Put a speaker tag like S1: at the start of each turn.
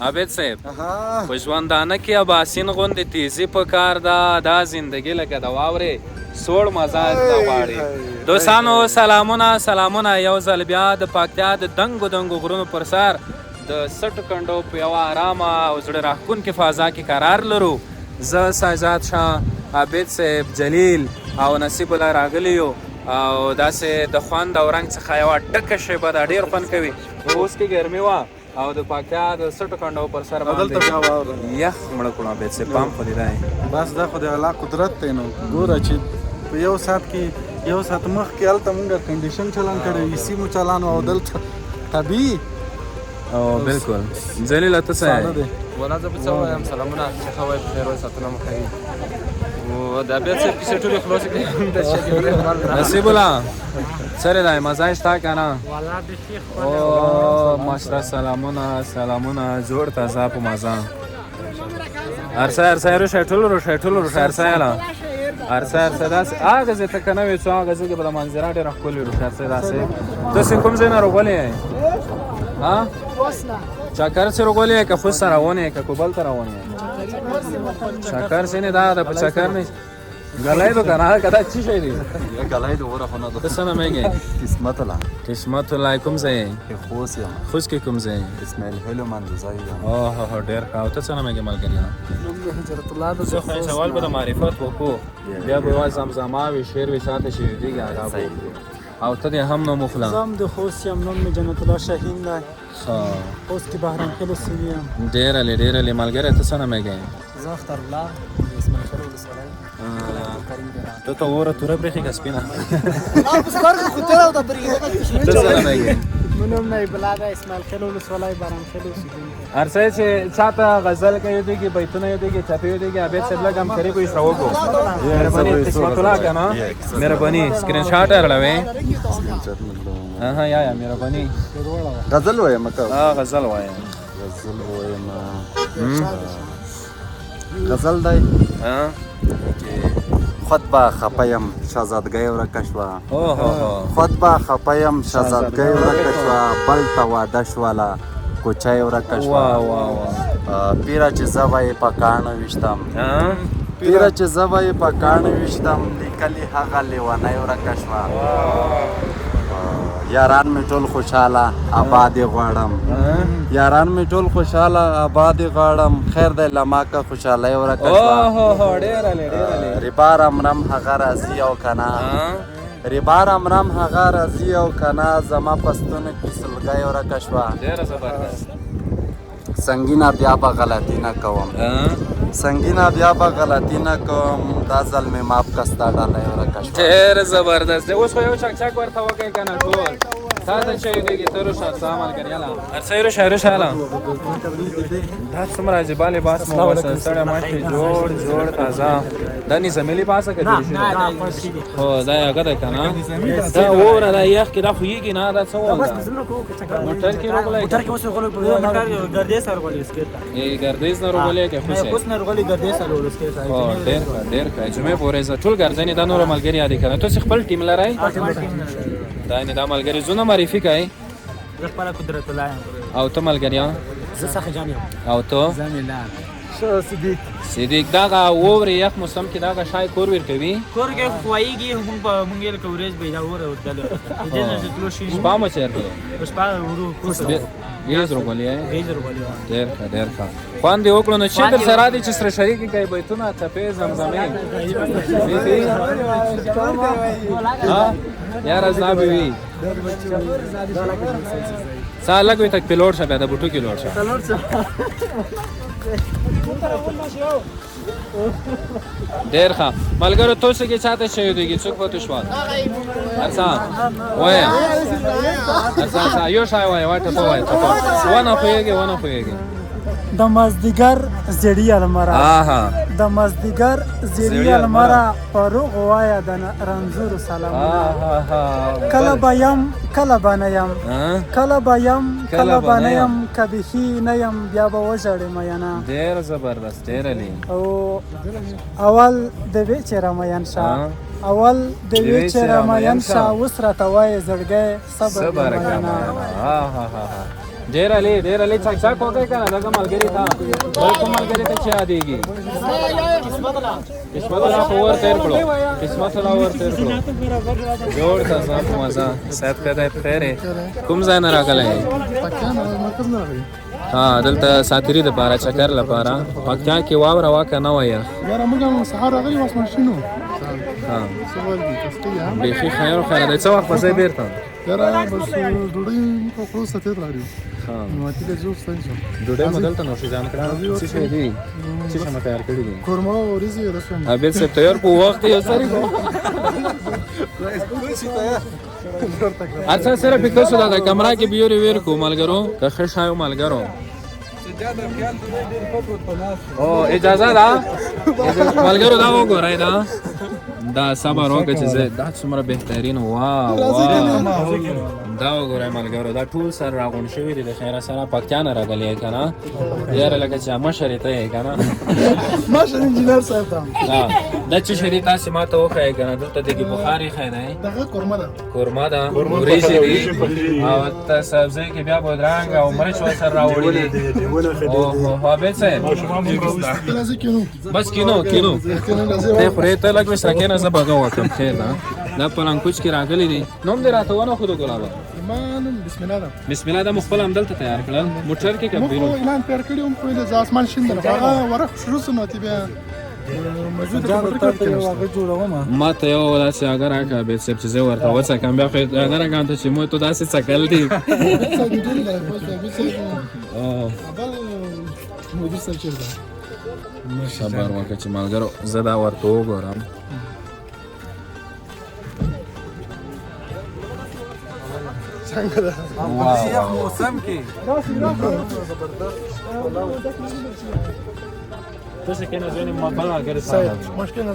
S1: عابد صاحب په ژوندانه کې اباسین غوندې تیزي په کار ده دا زندګي لکه د واورې سوړ مزاج ته غواړي دوستانو سلامونه یو ځل بیا د پکتیا د دنګو غرونو پر سر د سټو کنډو په یوه ارامه او زړه راښکونکې فضا کې قرار لرو زه سجاد شاه عابد صاحب جلیل او نصیب الله راغلي یو او داسې د خوند او رنګ څخه یوه ډکه شیبه ده ډېر خوند کوي اوس کې ګرمي وه او د پکتیا د سټو کنډو پر سر باندې یخ مړه کړو عابد صاحب پام خو دې دی
S2: بس دا خو د الله قدرت دی نو ګوره چې په یو ساعت مخکې هلته مونږ کنډیشن چلان کړی ایسي مو چلان او دلته طبیعي
S1: او بالکل جلیل ته څه
S3: دی ولا زه به څه وایم سلامونه ښه وای په خیر ساتنه مو کوي او د عابد صاحب کیسې ټولې خلاصې کړې
S1: نصیب الله سره دی مزه شته که نه او ماشره سلامونه جوړ تازه په مزه ارسه روشه ټول روشه ارسه یاله ارسه داسې هغه ځای ته که نه وي څو هغه ځای کې به د منظره ډېره ښکلې روشه ارسه داسې تاسې کوم ځای نه راغلی یې چکر سره راغلی یې که خود سره روان یې که کوبل ته روان یې چکر سې نه دا په چکر نه گلای دو کنه کدا چی شي دی
S2: یا گلای دو ور خونه
S1: ده څه نامه یې قسمت الله کوم ځای
S2: خوست یم
S1: خوست کې کوم ځای
S2: اسماعیل هلو منځای یم
S1: اوه ډېر ښه او ته څه نامه یې ملګری
S3: حضرت الله د
S1: سوال به د معرفت وکړو بیا به وای زمزمه وي شعر وي شاته شي دیګه او ته دې هم نو مخلا
S4: زم د خوست یم نوم مې جنت الله شاهین دی خوست کې بهرام خیلو سیمې یم
S1: ډېرې ملګری ته څه نامه یې
S4: زه اختر الله اسماعیل خیلو ولسوالۍ
S1: ته ته اوره توره برېښې که سپینه
S4: ته څه نامه یې نوم نه بلا ده اسماعیل خیلو ولسوالۍ بهرام خیلو اوسېدونکی
S1: هر څه چې چاته غزل کې یادېږي بیتونه یادېږي چاته یادېږي عابد صاحب لږ همکاري کوي سره وکړو مهرباني قسمت الله که نه مهرباني سکرین شاټ یې راړوې یا مهرباني
S2: غزل وایم که
S1: غزل وایم
S2: غزل دی خود با خپایم شهزادګۍ ورکه شوه خود با خپایم شهزادګۍ ورکه شوه بل ته واده شوله کوچۍ ورکه شوه پیره چې زه به یې په کاڼه ویشتم لیکلي هغه لیونۍ ورکه شوه یاران مې ټول خوشحاله آباد یې غواړم خیر دی له ما که خوشحالۍ ورکه شوه ربا رمرم هغه راځي او کنه زما په ستونو کې سلګۍ ورکه شوه سنگینه بیا به غلطي نه کوم دا ځل مې ماف که ستا ډالۍ ورکه شوه
S1: ډېر زبردست دی اوس خو یو چک ورته وکړئ که نه ټول تا ته چې یادېږي ته روشه سلام ملګری یاله هر څه روشه یاله دا څومره عجیبه لباس مو وسه سړی ماشي جوړ تازه دا نظامي لباس که جوړ شي هو دا هغه دی که نه دا اوره دا یخ کې دا خویږي نه دا څه وال ده موټر کې راغلی ګردیز نه راغلی که خوشی ډېر ښه جمعې پورې زه ټول ګرځنې دا نور ملګري یادې که نه تاسې خپل ټیم لرئ دا ملګري زونه معرفي کوئ
S4: زه خپله قدرت الله یم
S1: او ته ملګریا
S4: زه سخي جان یم
S1: او ته
S4: زه میلاد
S1: صدیق دغه واورې یخ موسم کې دغه شای کور ورکوي
S4: کور کې خوایږي مونږ یې لکه ورځ به دا اوره ودلو
S1: شپه مو چېرته
S4: شپه ورو
S1: ګیز راغلی ډېر ښه خوند یې وکړو نو چې در سره دی چې سره شریکې کوي بیتونه څپې زمزمې یاره زنا به وي څه لږ وي تک پې لوړ شه بیا د بوټو کې لوړ شه ډېر ښه ملګرو تاسو کې چاته څه یادېږي څوک به شوال ارسان وایه ارسان یو شی وایه وایه ټپه وایه ونه پوهېږي
S4: د مازدیګر زیړی المره د مازدیګر زیړی المره فاروق وایه د رنځورو سلامونه کله به یم کله به نه یم که بیخي نه یم بیا به وژاړې مینه
S1: ډېر زبردست ډېر علي
S4: او اول د وې چې رامین شه اوس راته وایې زړګی صبر مینه
S1: ډېر لې څک څک وکړه کنه دغه ملګری تا بل کوم ملګری ته چا دیږي قسمت الله خو ور تیر کړو قسمت الله ور تیر کړو جوړ کا ځان مزه سات کده خیره کوم ځای نه راغلی ها دلته ساتری د پاره چکر لپاره پکتیا کې واوره واکه نه وایه
S5: یاره موږ هم سهار راغلي واس ماشینو
S1: ها
S5: سوال دي تاسو
S1: بیخي خیر د څه وخت پسې بیرته
S5: یاره بس ډوډۍ په خپل ستې راغلي
S1: ها
S5: نو اتي له جوړ ستاسو
S1: ډوډۍ مدل ته نوشي ځان کړه څه شي دی څه شي متیار کړی دي
S5: کورما او ریزي رسوم
S1: ابل سے تیار په وخت یې سری اڅه سره پکې څه دا کمره کې بیوري ویر کو ملګرو که خشایو ملګرو او اجازه ده ملګرو دا وګورئ دا صبر وکړه چې دا څومره بهترین واه دا وګورئ ملګرو دا ټول سره راغون شوي دي د خیره سره پکتیا نه راغلی که نه یاره لکه چې مشر یې ته یې که نه
S5: ماشر انجینر صاحب ته
S1: دا چې شری تاسې ما ته وښایې که نه دلته دغې بخار ایښی دی
S5: دغه کورما ده
S1: قورمه ده وریجې دي او ته سبزۍ کې بیا بادرنګ او مرچ ورسره راوړي دي اوهو عابد صاحب
S5: لازم کینو
S1: بس کینو ته خورې ته لږ وس راکېنه زه به وکړم خیر ده دا پلانکوچ کې راغلي دي نوم دې راته ونښودو ګلابه
S5: ایمان بسم الله ده
S1: بسم الله دا مو خپل همدلته تیار کړل موټر کې که
S5: مو
S1: بیرون
S5: اعلان تیار کړی وم په د اسمان شین ده هغه ورخ شروع سنو تی بیا موجود ده
S1: ما ته یو داسې اگر راکړه عابد صاحب چې زه ورته وڅکم بیا خو اگر راکړم ته چې مو ته داسې څکل دي صبر وکړه چې ملګرو زه دا ورته وګورم
S2: موسم کې
S1: تاسو کې نه ځینې ما بل اگر سره
S5: مشکل نه